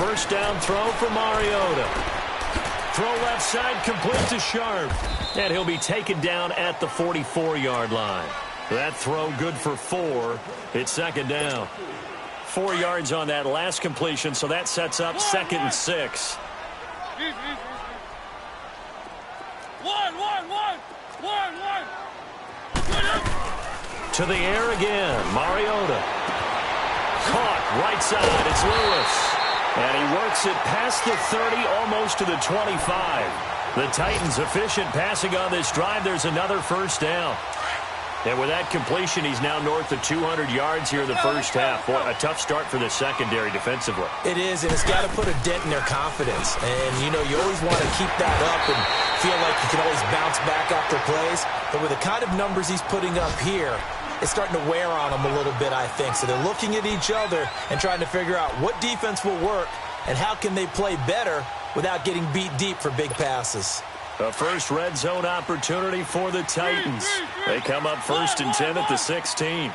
first down throw for Mariota. Throw left side, complete to Sharp. And he'll be taken down at the 44-yard line. That throw good for 4. It's second down. 4 yards on that last completion, so that sets up 2nd and 6. To the air again, Mariota. Caught, right side, it's Lewis. And he works it past the 30, almost to the 25. The Titans efficient passing on this drive. There's another first down. And with that completion, he's now north of 200 yards here in the first half. Boy, a tough start for the secondary defensively. It is, and it's got to put a dent in their confidence. And, you know, you always want to keep that up and feel like you can always bounce back after plays. But with the kind of numbers he's putting up here, it's starting to wear on them a little bit, I think. So they're looking at each other and trying to figure out what defense will work and how can they play better without getting beat deep for big passes. The first red zone opportunity for the Titans. They come up 1st and 10 at the 16.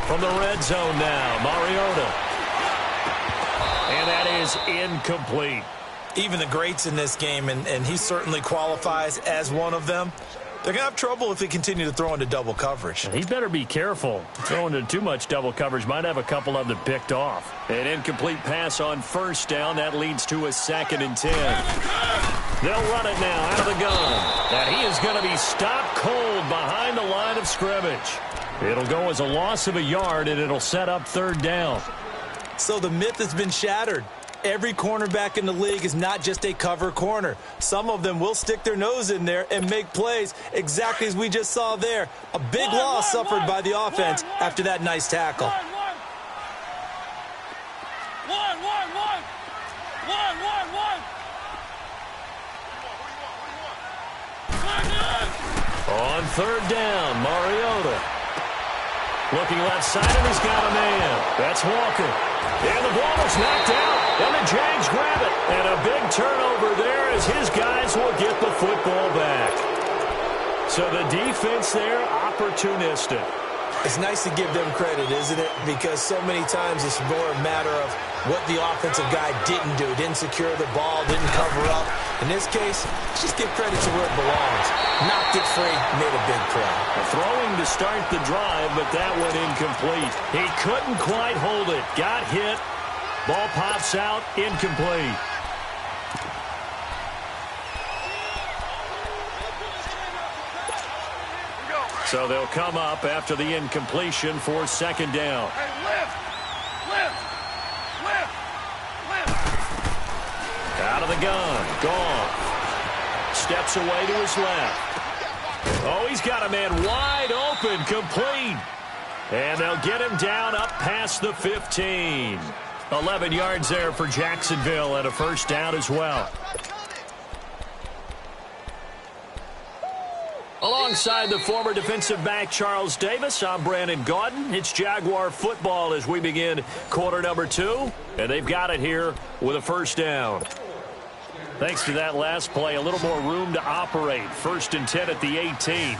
From the red zone now, Mariota. And that is incomplete. Even the greats in this game, and he certainly qualifies as one of them, they're going to have trouble if they continue to throw into double coverage. He better be careful. Throwing into too much double coverage might have a couple of them picked off. An incomplete pass on first down. That leads to a 2nd and 10. They'll run it now out of the gun. And he is going to be stopped cold behind the line of scrimmage. It'll go as a loss of a yard, and it'll set up 3rd down. So the myth has been shattered. Every cornerback in the league is not just a cover corner. Some of them will stick their nose in there and make plays exactly as we just saw there. A big loss suffered by the offense after that nice tackle. On 3rd down, Mariota. Looking left side, and he's got a man. That's Walker. And the ball is knocked out. And the Jags grab it. And a big turnover there as his guys will get the football back. So the defense there, opportunistic. It's nice to give them credit, isn't it? Because so many times it's more a matter of what the offensive guy didn't do. Didn't secure the ball, didn't cover up. In this case, just give credit to where it belongs. Knocked it free, made a big play. Throwing to start the drive, but that went incomplete. He couldn't quite hold it. Got hit. Ball pops out, incomplete. So they'll come up after the incompletion for 2nd down. Out of the gun. Gone. Steps away to his left. Oh, he's got a man wide open. Complete. And they'll get him down up past the 15. 11 yards there for Jacksonville and a first down as well. Alongside the former defensive back Charles Davis, I'm Brandon Gaudin. It's Jaguar football as we begin quarter number 2. And they've got it here with a first down. Thanks to that last play, a little more room to operate. 1st and 10 at the 18.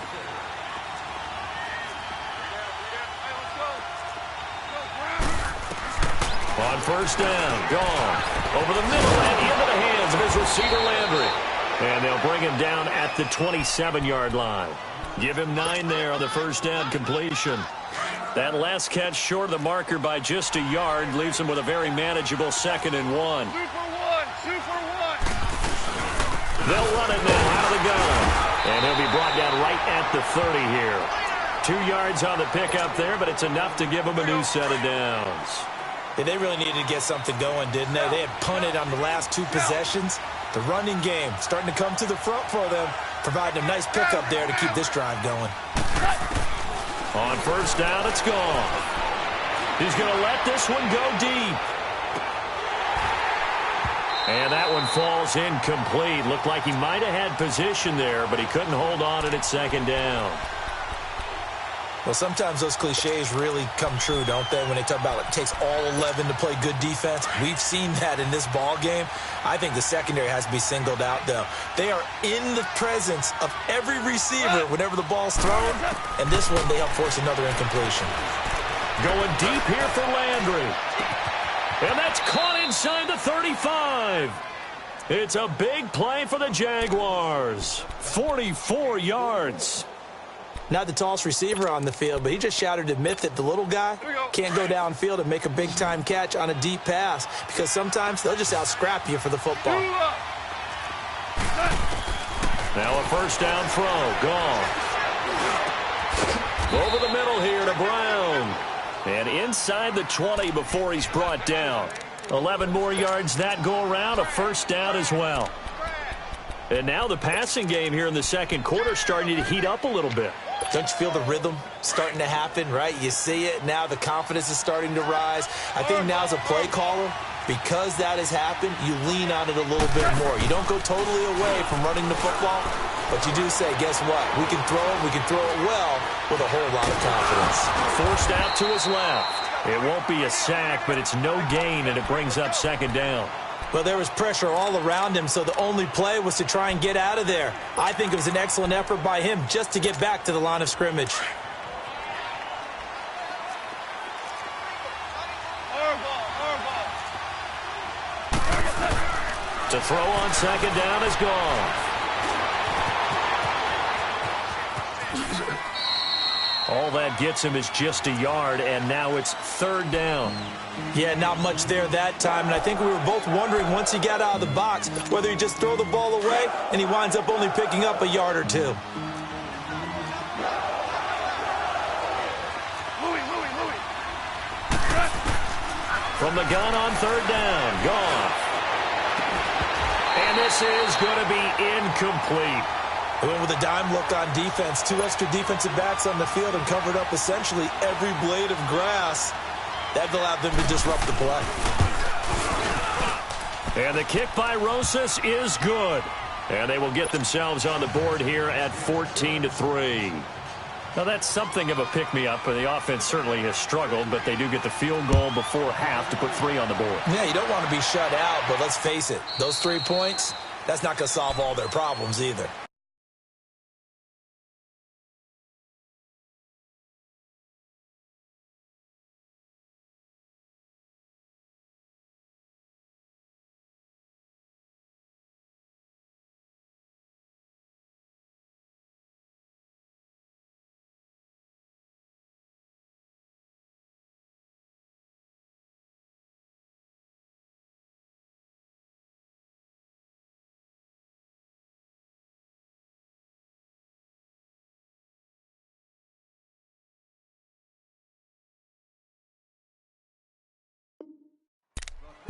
On first down, gone. Over the middle and into the hands of his receiver Landry. And they'll bring him down at the 27-yard line. Give him 9 there on the first down completion. That last catch short of the marker by just a yard leaves him with a very manageable 2nd and 1. 2 for 1. They'll run it now out of the gun. And he'll be brought down right at the 30 here. 2 yards on the pickup there, but it's enough to give him a new set of downs. Yeah, they really needed to get something going, didn't they? They had punted on the last 2 possessions. The running game starting to come to the front for them, providing a nice pickup there to keep this drive going. On first down, it's gone. He's going to let this one go deep. And that one falls incomplete. Looked like he might have had position there, but he couldn't hold on at 2nd down. Well, sometimes those cliches really come true, don't they, when they talk about it takes all 11 to play good defense. We've seen that in this ball game. I think the secondary has to be singled out, though. They are in the presence of every receiver whenever the ball's thrown, and this one they help force another incompletion. Going deep here for Landry. And that's caught inside the 35. It's a big play for the Jaguars. 44 yards. Not the tallest receiver on the field, but he just shouted to admit that the little guy can't go downfield and make a big-time catch on a deep pass because sometimes they'll just out-scrap you for the football. Now a first down throw. Gone. Over the middle here to Brown. And inside the 20 before he's brought down. 11 more yards that go around. A first down as well. And now the passing game here in the second quarter starting to heat up a little bit. Don't you feel the rhythm starting to happen, right? You see it. Now the confidence is starting to rise. I think now as a play caller, because that has happened, you lean on it a little bit more. You don't go totally away from running the football, but you do say, guess what? We can throw it. We can throw it well with a whole lot of confidence. Forced out to his left. It won't be a sack, but it's no gain, and it brings up second down. Well, there was pressure all around him, so the only play was to try and get out of there. I think it was an excellent effort by him just to get back to the line of scrimmage. To throw on second down is gone. All that gets him is just a yard, and now it's third down. Yeah, not much there that time, and I think we were both wondering once he got out of the box whether he'd just throw the ball away, and he winds up only picking up a yard or two. From the gun on third down, gone. And this is going to be incomplete. They went with a dime look on defense. 2 extra defensive backs on the field and covered up essentially every blade of grass. That allowed them to disrupt the play. And the kick by Rosas is good. And they will get themselves on the board here at 14-3. Now that's something of a pick-me-up, and the offense certainly has struggled, but they do get the field goal before half to put 3 on the board. Yeah, you don't want to be shut out, but let's face it, those 3 points, that's not going to solve all their problems either.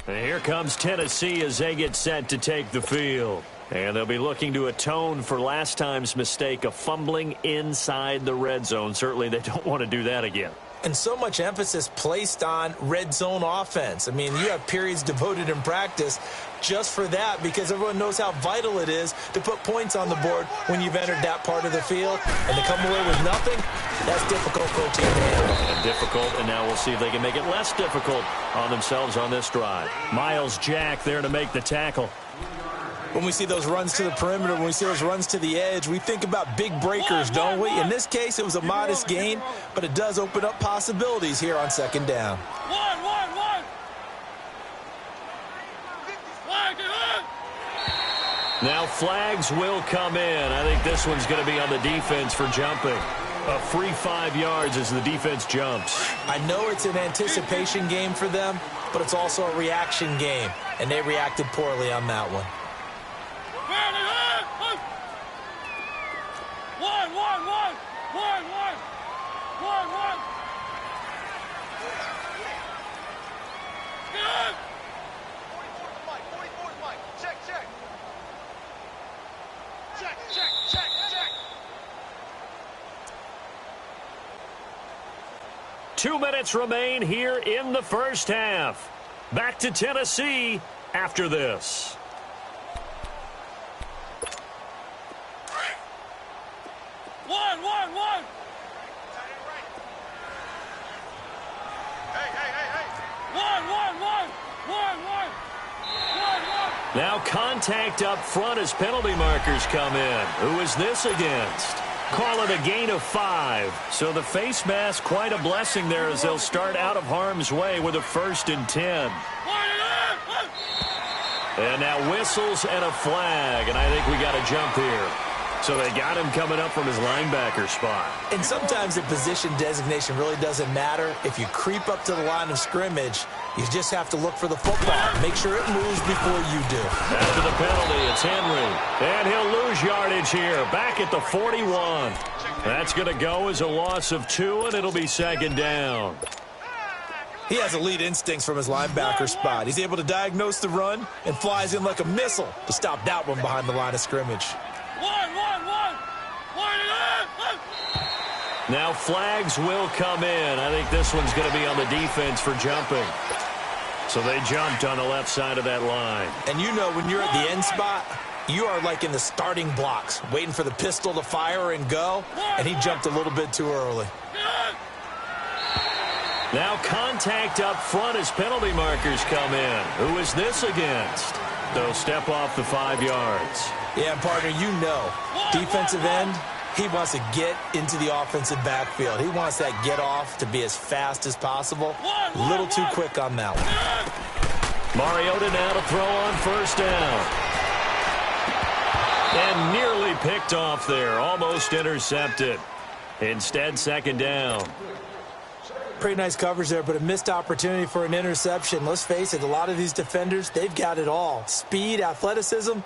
And here comes Tennessee as they get set to take the field. And they'll be looking to atone for last time's mistake of fumbling inside the red zone. Certainly they don't want to do that again. And so much emphasis placed on red zone offense. I mean, you have periods devoted in practice just for that because everyone knows how vital it is to put points on the board when you've entered that part of the field. And to come away with nothing, that's difficult for a team to handle. And difficult, and now we'll see if they can make it less difficult on themselves on this drive. Miles Jack there to make the tackle. When we see those runs to the perimeter, when we see those runs to the edge, we think about big breakers, don't we? In this case, it was a modest gain, but it does open up possibilities here on second down. Now flags will come in. I think this one's going to be on the defense for jumping. A free 5 yards as the defense jumps. I know it's an anticipation game for them, but it's also a reaction game, and they reacted poorly on that one. Two minutes remain here in the first half. Back to Tennessee after this. Now contact up front as penalty markers come in. Who is this against? Call it a gain of 5. So the face mask, quite a blessing there as they'll start out of harm's way with a 1st and 10. And now whistles and a flag, and I think we got a jump here. So they got him coming up from his linebacker spot. And sometimes the position designation really doesn't matter. If you creep up to the line of scrimmage, you just have to look for the football. Make sure it moves before you do. After the penalty, it's Henry. And he'll lose yardage here, back at the 41. That's going to go as a loss of 2, and it'll be 2nd down. He has elite instincts from his linebacker spot. He's able to diagnose the run and flies in like a missile to stop that one behind the line of scrimmage. Now flags will come in. I think this one's going to be on the defense for jumping. So they jumped on the left side of that line. And you know when you're at the end spot, you are like in the starting blocks, waiting for the pistol to fire and go, and he jumped a little bit too early. Now contact up front as penalty markers come in. Who is this against? They'll step off the 5 yards. Yeah, partner, you know, defensive end, he wants to get into the offensive backfield. He wants that get off to be as fast as possible. A little too quick on that one. Mariota now to throw on 1st down. And nearly picked off there. Almost intercepted. Instead, 2nd down. Pretty nice coverage there, but a missed opportunity for an interception. Let's face it, a lot of these defenders, they've got it all. Speed, athleticism,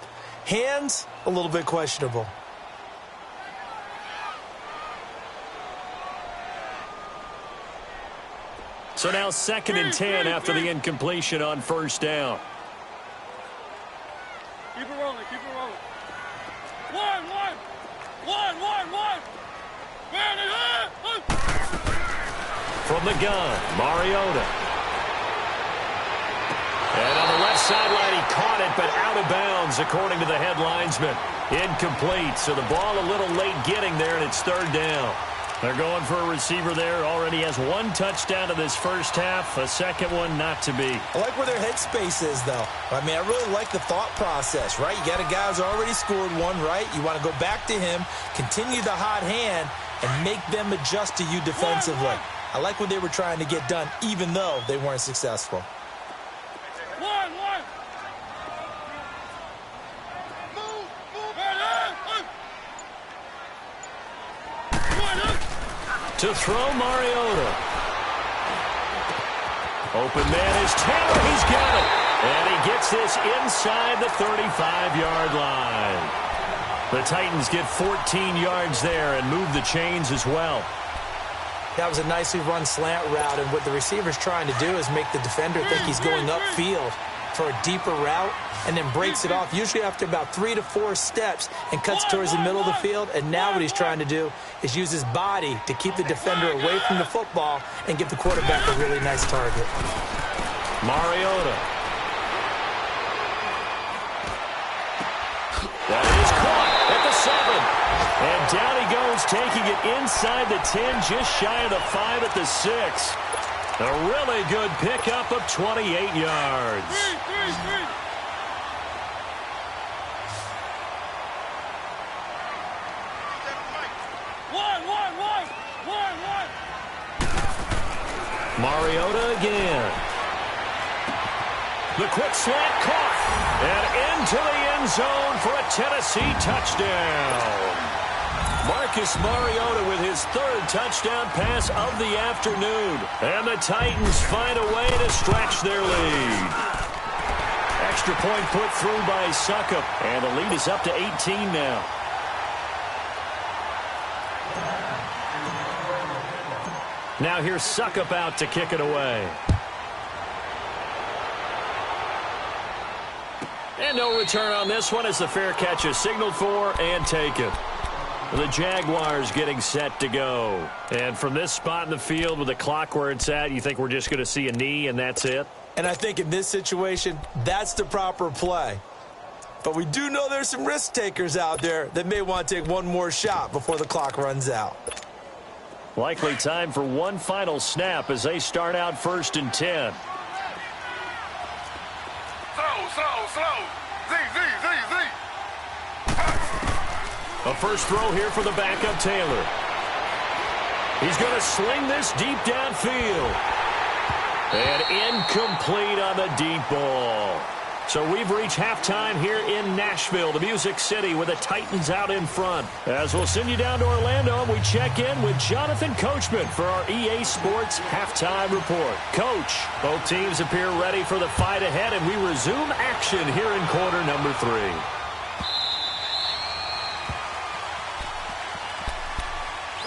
hands, a little bit questionable. So now 2nd and 10 after the incompletion on 1st down. Keep it rolling, keep it rolling. One. From the gun, Mariota. And on the left sideline, he caught it, but out of bounds, according to the head linesman. Incomplete, so the ball a little late getting there, and it's 3rd down. They're going for a receiver there. Already has 1 touchdown in this first half. A second one not to be. I like where their headspace is, though. I mean, I really like the thought process, right? You got a guy who's already scored 1, right? You want to go back to him, continue the hot hand, and make them adjust to you defensively. I like what they were trying to get done, even though they weren't successful. To throw, Mariota. Open man is Taylor. He's got it. And he gets this inside the 35-yard line. The Titans get 14 yards there and move the chains as well. That was a nicely run slant route, and what the receiver's trying to do is make the defender think he's going upfield for a deeper route and then breaks it off, usually after about 3 to 4 steps, and cuts towards the middle of the field. And now what he's trying to do is use his body to keep the defender away from the football and give the quarterback a really nice target. Mariota. That is caught at the 7. And down he goes, taking it inside the 10, just shy of the 5 at the 6. A really good pickup of 28 yards. Mariota again. The quick slant caught. And into the end zone for a Tennessee touchdown. Marcus Mariota with his 3rd touchdown pass of the afternoon. And the Titans find a way to stretch their lead. Extra point put through by Succop. And the lead is up to 18 now. Now here's Succop out to kick it away. And no return on this one as the fair catch is signaled for and taken. The Jaguars getting set to go. And from this spot in the field with the clock where it's at, you think we're just going to see a knee and that's it? And I think in this situation, that's the proper play. But we do know there's some risk takers out there that may want to take one more shot before the clock runs out. Likely time for one final snap as they start out 1st and 10. Slow. A first throw here for the backup Taylor. He's going to sling this deep downfield. And incomplete on the deep ball. So we've reached halftime here in Nashville, the Music City, with the Titans out in front. As we'll send you down to Orlando, and we check in with Jonathan Coachman for our EA Sports Halftime Report. Coach, both teams appear ready for the fight ahead, and we resume action here in quarter number 3.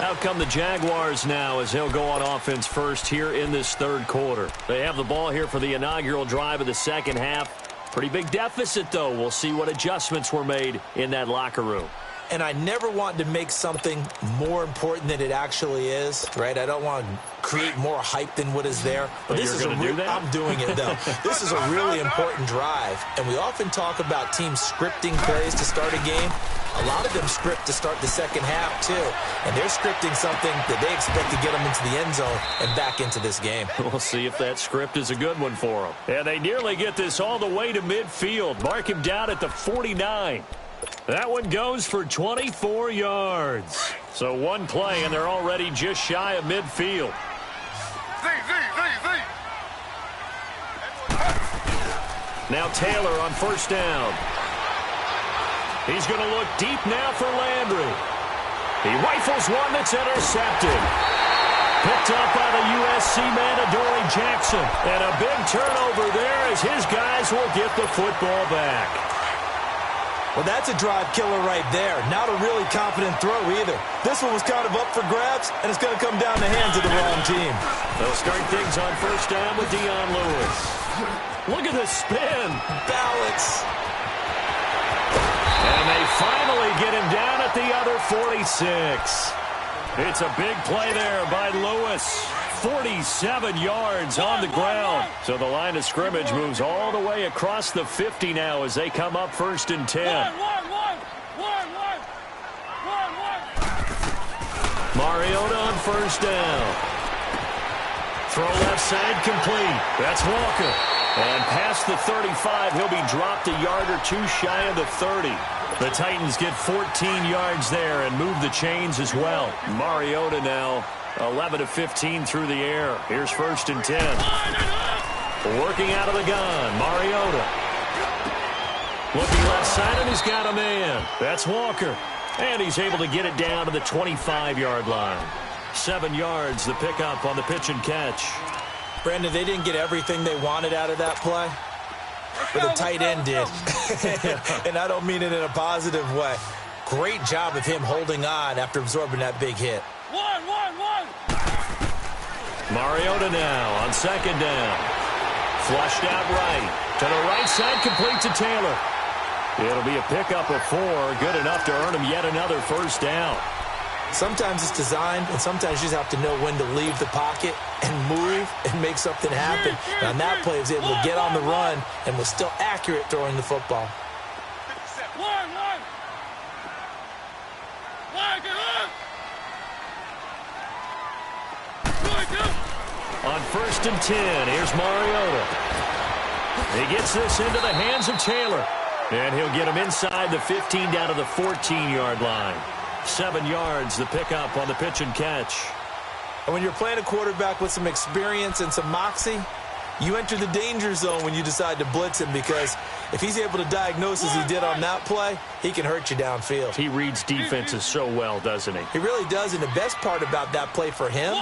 Out come the Jaguars now as they'll go on offense first here in this third quarter. They have the ball here for the inaugural drive of the second half. Pretty big deficit, though. We'll see what adjustments were made in that locker room. And I never want to make something more important than it actually is, right? I don't want to create more hype than what is there. But this is do that? I'm doing it, though. This is a really important drive. And we often talk about teams scripting plays to start a game. A lot of them script to start the second half, too. And they're scripting something that they expect to get them into the end zone and back into this game. We'll see if that script is a good one for them. And they nearly get this all the way to midfield. Mark him down at the 49. That one goes for 24 yards. So one play, and they're already just shy of midfield. Now Taylor on first down. He's going to look deep now for Landry. He rifles one that's intercepted. Picked up by the USC man, Adoree Jackson. And a big turnover there as his guys will get the football back. Well, that's a drive killer right there. Not a really confident throw either. This one was kind of up for grabs, and it's going to come down the hands of the wrong team. They'll start things on first down with Dion Lewis. Look at the spin. Balance. And they finally get him down at the other 46. It's a big play there by Lewis. 47 yards on the ground. So the line of scrimmage moves all the way across the 50 now as they come up first and 10. Mariota on first down. Throw left side complete. That's Walker. And past the 35, he'll be dropped a yard or two shy of the 30. The Titans get 14 yards there and move the chains as well. Mariota now 11 of 15 through the air. Here's first and 10. Working out of the gun, Mariota. Looking left side, and he's got a man. That's Walker. And he's able to get it down to the 25-yard line. 7 yards, the pickup on the pitch and catch. Brandon, they didn't get everything they wanted out of that play, but the tight end did. And I don't mean it in a positive way. Great job of him holding on after absorbing that big hit. Mariota now on second down. Flushed out right. To the right side, complete to Taylor. It'll be a pickup of 4. Good enough to earn him yet another first down. Sometimes it's designed, and sometimes you just have to know when to leave the pocket and move and make something happen. And on that play, he was able to get on the run and was still accurate throwing the football. On first and 10, here's Mariota. He gets this into the hands of Taylor. And he'll get him inside the 15 down to the 14-yard line. 7 yards, the pickup on the pitch and catch. And when you're playing a quarterback with some experience and some moxie, you enter the danger zone when you decide to blitz him, because if he's able to diagnose as he did on that play, he can hurt you downfield. He reads defenses so well, doesn't he? He really does, and the best part about that play for him,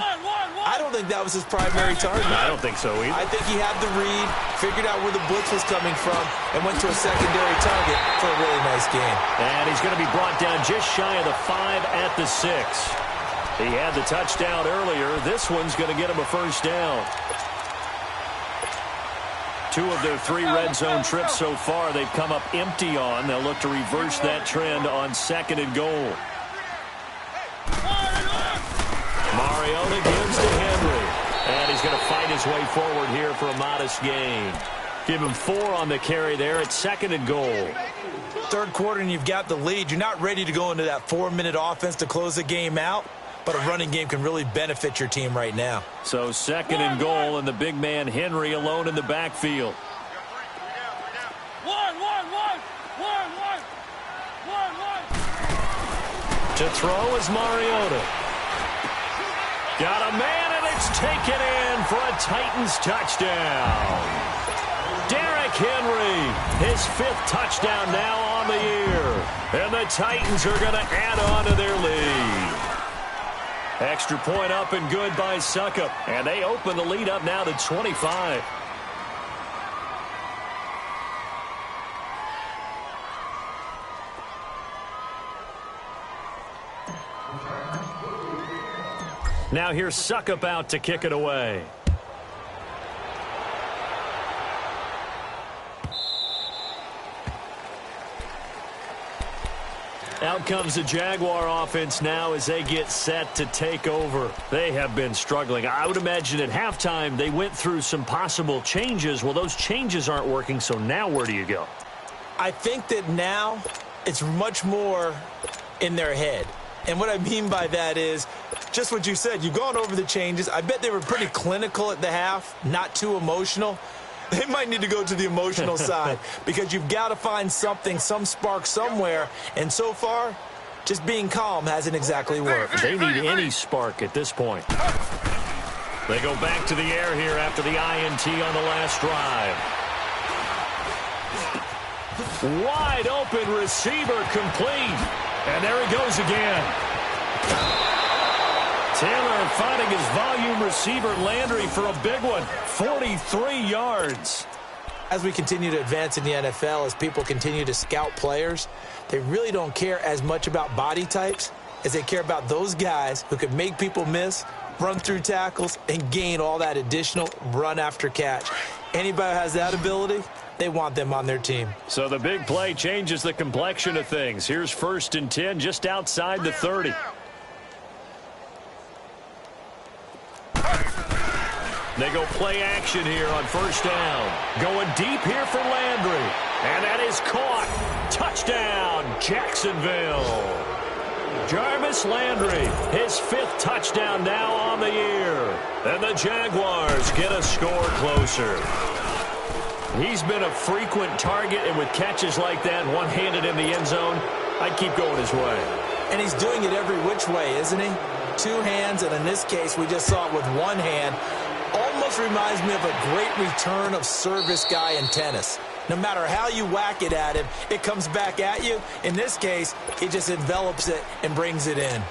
I don't think that was his primary target. I don't think so either. I think he had the read, figured out where the blitz was coming from, and went to a secondary target for a really nice game. And he's going to be brought down just shy of the 5 at the 6. He had the touchdown earlier. This one's going to get him a first down. 2 of their 3 red zone trips so far they've come up empty on. They'll look to reverse that trend on second and goal. Mariota gives to Henry. And he's going to fight his way forward here for a modest gain. Give him 4 on the carry there at second and goal. Third quarter and you've got the lead. You're not ready to go into that 4-minute offense to close the game out, but a running game can really benefit your team right now. So second and goal, and the big man Henry alone in the backfield. To throw is Mariota. Got a man, and it's taken in for a Titans touchdown. Derrick Henry, his 5th touchdown now on the year. And the Titans are going to add on to their lead. Extra point up and good by Suckup. And they open the lead up now to 25. Now here's Suckup out to kick it away. Out comes the Jaguar offense now as they get set to take over. They have been struggling. I would imagine at halftime they went through some possible changes. Well, those changes aren't working, so now where do you go? I think that now it's much more in their head. And what I mean by that is just what you said. You've gone over the changes. I bet they were pretty clinical at the half, not too emotional. They might need to go to the emotional side because you've got to find something, some spark somewhere. And so far, just being calm hasn't exactly worked. They need any spark at this point. They go back to the air here after the INT on the last drive. Wide open receiver complete. And there he goes again. Taylor finding his volume receiver Landry for a big one. 43 yards. As we continue to advance in the NFL, as people continue to scout players, they really don't care as much about body types as they care about those guys who can make people miss, run through tackles, and gain all that additional run after catch. Anybody who has that ability, they want them on their team. So the big play changes the complexion of things. Here's 1st and 10 just outside the 30. They go play action here on 1st down. Going deep here for Landry. And that is caught. Touchdown, Jacksonville. Jarvis Landry, his 5th touchdown now on the year. And the Jaguars get a score closer. He's been a frequent target, and with catches like that, one-handed in the end zone, I'd keep going his way. And he's doing it every which way, isn't he? 2 hands, and in this case, we just saw it with 1 hand. Almost reminds me of a great return of service guy in tennis. No matter how you whack it at him, it comes back at you. In this case, he just envelops it and brings it in.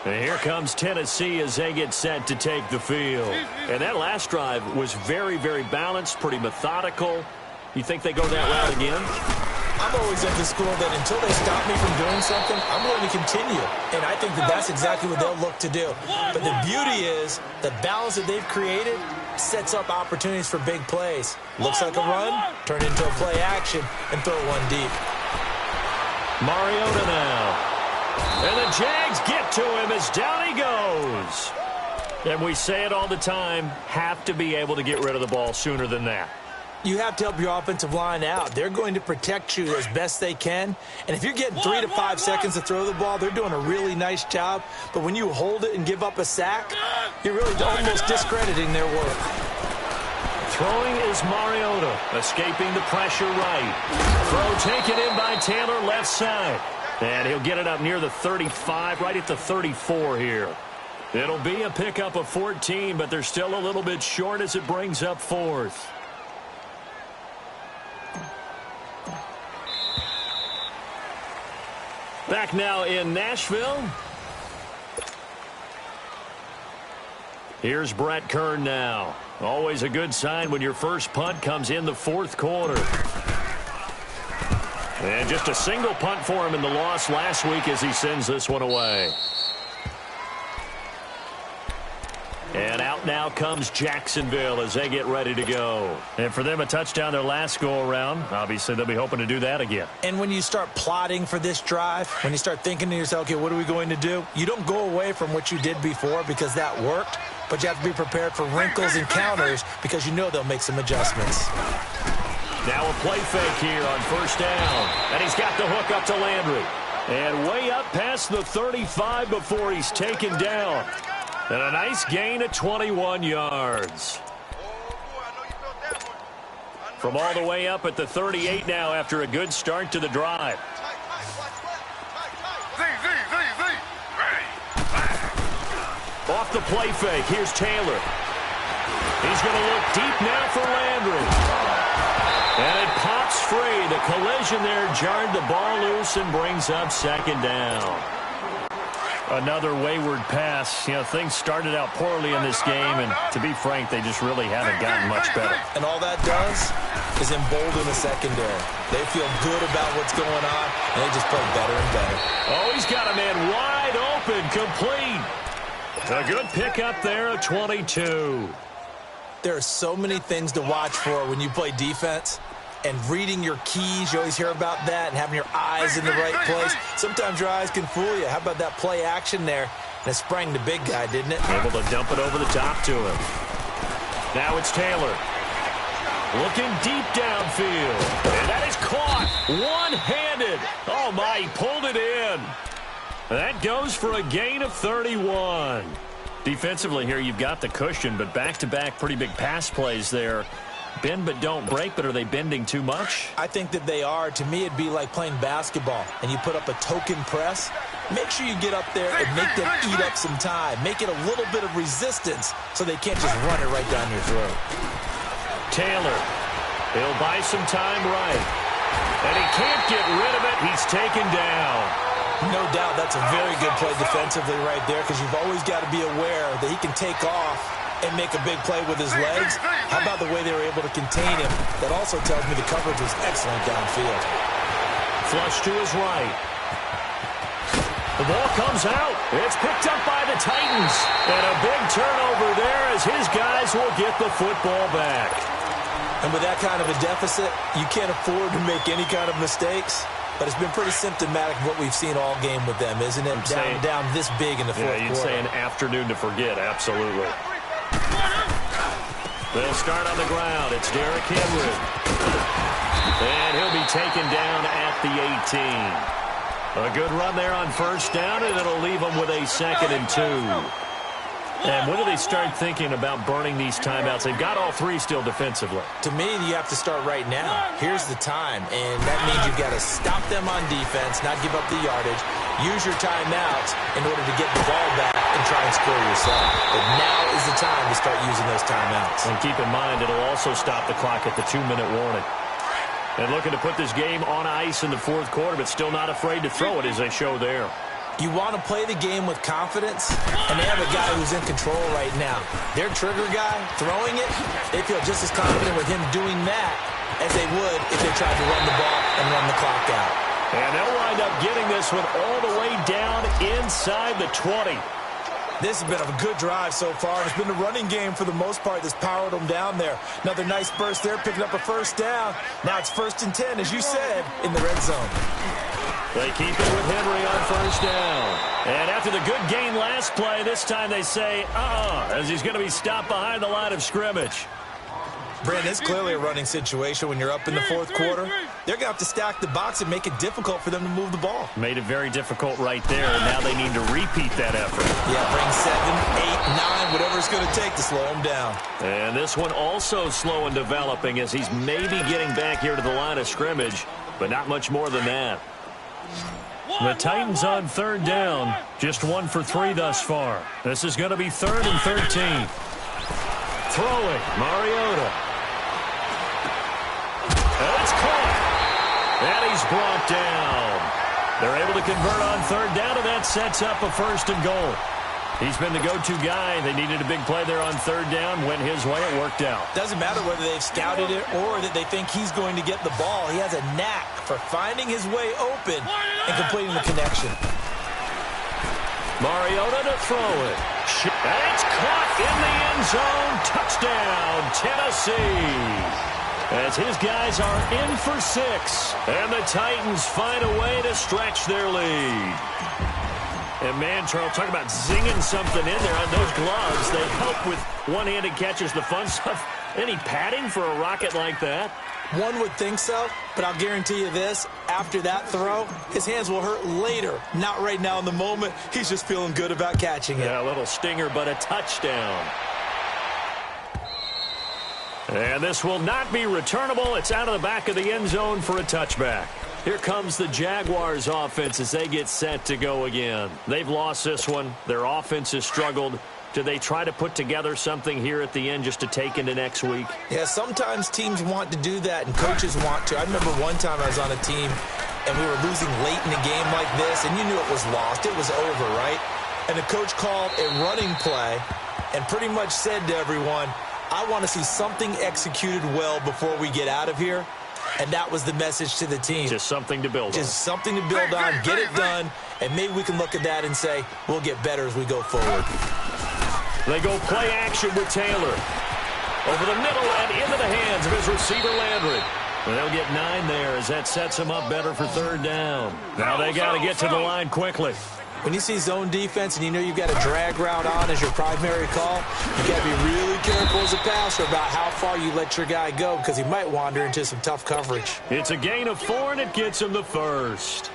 And here comes Tennessee as they get set to take the field. And that last drive was very, very balanced, pretty methodical. You think they go that route again? I'm always of the school that until they stop me from doing something, I'm going to continue. And I think that that's exactly what they'll look to do. But the beauty is the balance that they've created sets up opportunities for big plays. Looks like a run, turn into a play action, and throw one deep. Mariota now. And the Jags get to him as down he goes. And we say it all the time, have to be able to get rid of the ball sooner than that. You have to help your offensive line out. They're going to protect you as best they can. And if you're getting 3 to 5 seconds to throw the ball, they're doing a really nice job. But when you hold it and give up a sack, you're really almost discrediting their work. Throwing is Mariota, escaping the pressure right. Throw taken in by Taylor left side. And he'll get it up near the 35, right at the 34 here. It'll be a pickup of 14, but they're still a little bit short as it brings up 4th. Back now in Nashville. Here's Brett Kern now. Always a good sign when your first punt comes in the 4th quarter. And just a single punt for him in the loss last week as he sends this one away. And out now comes Jacksonville as they get ready to go. And for them, a touchdown their last go-around. Obviously, they'll be hoping to do that again. And when you start plotting for this drive, when you start thinking to yourself, okay, what are we going to do? You don't go away from what you did before because that worked, but you have to be prepared for wrinkles and counters because you know they'll make some adjustments. Now a play fake here on 1st down. And he's got the hook up to Landry. And way up past the 35 before he's taken down. And a nice gain of 21 yards. From all the way up at the 38 now after a good start to the drive. the play fake. Here's Taylor. He's going to look deep now for Landry. And it pops free. The collision there jarred the ball loose and brings up second down. Another wayward pass. You know, things started out poorly in this game, and to be frank, they just really haven't gotten much better. And all that does is embolden the secondary. They feel good about what's going on, and they just play better and better. Oh, he's got a man wide open, complete. A good pickup there, a 22. There are so many things to watch for when you play defense. And reading your keys, you always hear about that, and having your eyes in the right place. Sometimes your eyes can fool you. How about that play action there? And it sprang the big guy, didn't it? Able to dump it over the top to him. Now it's Taylor. Looking deep downfield. And that is caught. One-handed. Oh, my, he pulled it in. That goes for a gain of 31. Defensively here, you've got the cushion, but back-to-back pretty big pass plays there. Bend but don't break, but are they bending too much? I think that they are. To me, it'd be like playing basketball, and you put up a token press. Make sure you get up there and make them eat up some time. Make it a little bit of resistance so they can't just run it right down your throat. Taylor, he'll buy some time right. And he can't get rid of it. He's taken down. No doubt that's a very good play defensively right there, because you've always got to be aware that he can take off and make a big play with his legs. How about the way they were able to contain him? That also tells me the coverage was excellent downfield. Flush to his right. The ball comes out. It's picked up by the Titans. And a big turnover there as his guys will get the football back. And with that kind of a deficit, you can't afford to make any kind of mistakes. But it's been pretty symptomatic of what we've seen all game with them, isn't it? Down this big in the fourth quarter. You'd say an afternoon to forget, absolutely. They'll start on the ground. It's Derrick Henry. And he'll be taken down at the 18. A good run there on first down, and it'll leave them with a 2nd and 2. And when do they start thinking about burning these timeouts? They've got all three still defensively. To me, you have to start right now. Here's the time, and that means you've got to stop them on defense, not give up the yardage, use your timeouts in order to get the ball back and try and score yourself. But now is the time to start using those timeouts. And keep in mind, it'll also stop the clock at the 2-minute warning. And looking to put this game on ice in the fourth quarter, but still not afraid to throw it as they show there. You want to play the game with confidence, and they have a guy who's in control right now. Their trigger guy, throwing it, they feel just as confident with him doing that as they would if they tried to run the ball and run the clock out. And they'll wind up getting this one all the way down inside the 20. This has been a good drive so far. It's been the running game for the most part that's powered them down there. Another nice burst there, picking up a first down. Now it's 1st and 10, as you said, in the red zone. They keep it with Henry on first down. And after the good gain last play, this time they say, as he's going to be stopped behind the line of scrimmage. Brandon, it's clearly a running situation when you're up in the fourth quarter. They're going to have to stack the box and make it difficult for them to move the ball. Made it very difficult right there, and now they need to repeat that effort. Yeah, bring 7, 8, 9, whatever it's going to take to slow them down. And this one also slow and developing as he's maybe getting back here to the line of scrimmage, but not much more than that. The Titans on third down, just 1 for 3 thus far. This is going to be 3rd and 13. Throwing, Mariota. And it's caught. And he's brought down. They're able to convert on third down, and that sets up a 1st and goal. He's been the go-to guy. They needed a big play there on third down. Went his way. It worked out. Doesn't matter whether they've scouted it or that they think he's going to get the ball. He has a knack for finding his way open and completing the connection. Mariota to throw it. And it's caught in the end zone. Touchdown, Tennessee. As his guys are in for 6. And the Titans find a way to stretch their lead. And, man, Charles, talk about zinging something in there on those gloves. They help with one-handed catches, the fun stuff. Any padding for a rocket like that? One would think so, but I'll guarantee you this. After that throw, his hands will hurt later. Not right now in the moment. He's just feeling good about catching it. Yeah, a little stinger, but a touchdown. And this will not be returnable. It's out of the back of the end zone for a touchback. Here comes the Jaguars offense as they get set to go again. They've lost this one. Their offense has struggled. Do they try to put together something here at the end just to take into next week? Yeah, sometimes teams want to do that, and coaches want to. I remember one time I was on a team, and we were losing late in a game like this, and you knew it was lost. It was over, right? And the coach called a running play and pretty much said to everyone, I want to see something executed well before we get out of here. And that was the message to the team. Just something to build on. Just something to build on, get it done, and maybe we can look at that and say, we'll get better as we go forward. They go play action with Taylor. Over the middle and into the hands of his receiver, Landry. And they'll get 9 there as that sets them up better for third down. Now they got to get to the line quickly. When you see zone defense and you know you've got a drag route on as your primary call, you got to be really careful as a passer about how far you let your guy go because he might wander into some tough coverage. It's a gain of 4, and it gets him the first.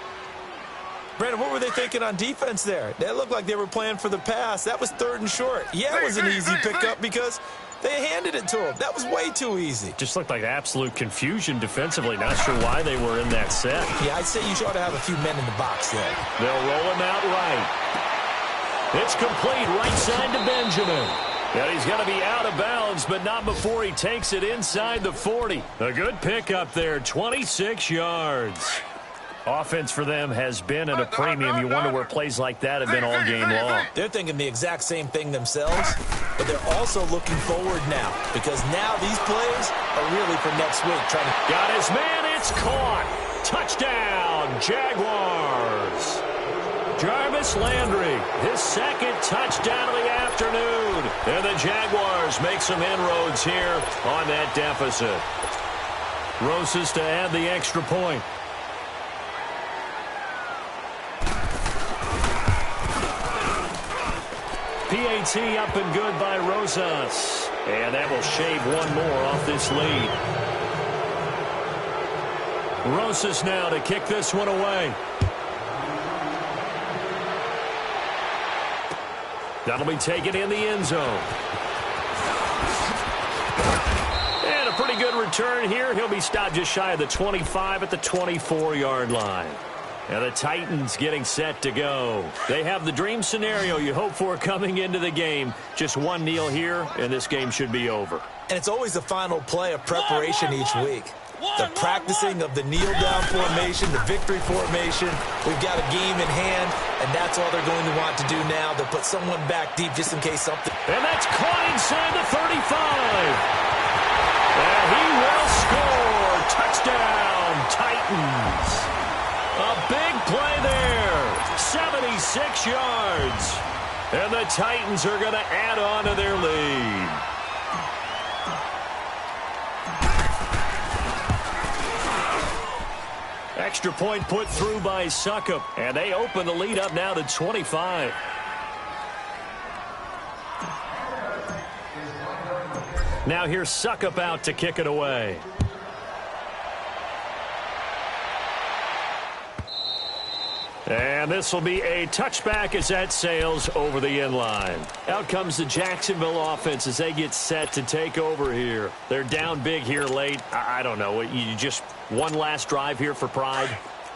Brandon, what were they thinking on defense there? That looked like they were playing for the pass. That was 3rd and short. Yeah, it was an easy pickup because they handed it to him. That was way too easy. Just looked like absolute confusion defensively. Not sure why they were in that set. Yeah, I'd say you ought to have a few men in the box there. They'll roll him out right. It's complete right side to Benjamin. And he's going to be out of bounds, but not before he takes it inside the 40. A good pickup there, 26 yards. Offense for them has been at a premium. You wonder where plays like that have been all game long. They're thinking the exact same thing themselves, but they're also looking forward now because now these plays are really for next week. Got his man. It's caught. Touchdown, Jaguars. Jarvis Landry, his 2nd touchdown of the afternoon. And the Jaguars make some inroads here on that deficit. Rosas to add the extra point. PAT up and good by Rosas. And that will shave 1 more off this lead. Rosas now to kick this one away. That'll be taken in the end zone. And a pretty good return here. He'll be stopped just shy of the 25 at the 24-yard line. And the Titans getting set to go. They have the dream scenario you hope for coming into the game. Just 1 kneel here, and this game should be over. And it's always the final play of preparation each week. The practicing of the kneel-down formation, the victory formation. We've got a game in hand, and that's all they're going to want to do now. They'll put someone back deep just in case something. And that's caught inside the 35. And he will score. Touchdown, Titans. A big play there, 76 yards. And the Titans are going to add on to their lead. Extra point put through by Suckup, and they open the lead up now to 25. Now here's Suckup out to kick it away. And this will be a touchback as that sails over the end line. Out comes the Jacksonville offense as they get set to take over here. They're down big here late. I don't know. You just one last drive here for pride?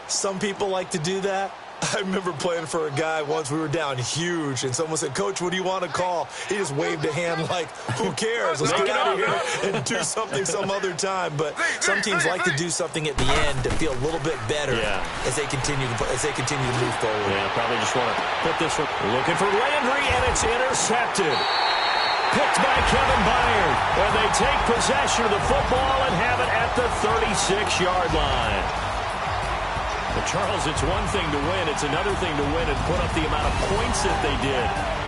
Some people like to do that. I remember playing for a guy once. We were down huge, and someone said, Coach, what do you want to call? He just waved a hand like, who cares? Let's get out of here and do something some other time. But some teams like to do something at the end to feel a little bit better as they continue to move forward. Yeah, probably just want to put this one. Looking for Landry, and it's intercepted. Picked by Kevin Byard. And they take possession of the football and have it at the 36-yard line. But Charles, it's one thing to win. It's another thing to win and put up the amount of points that they did.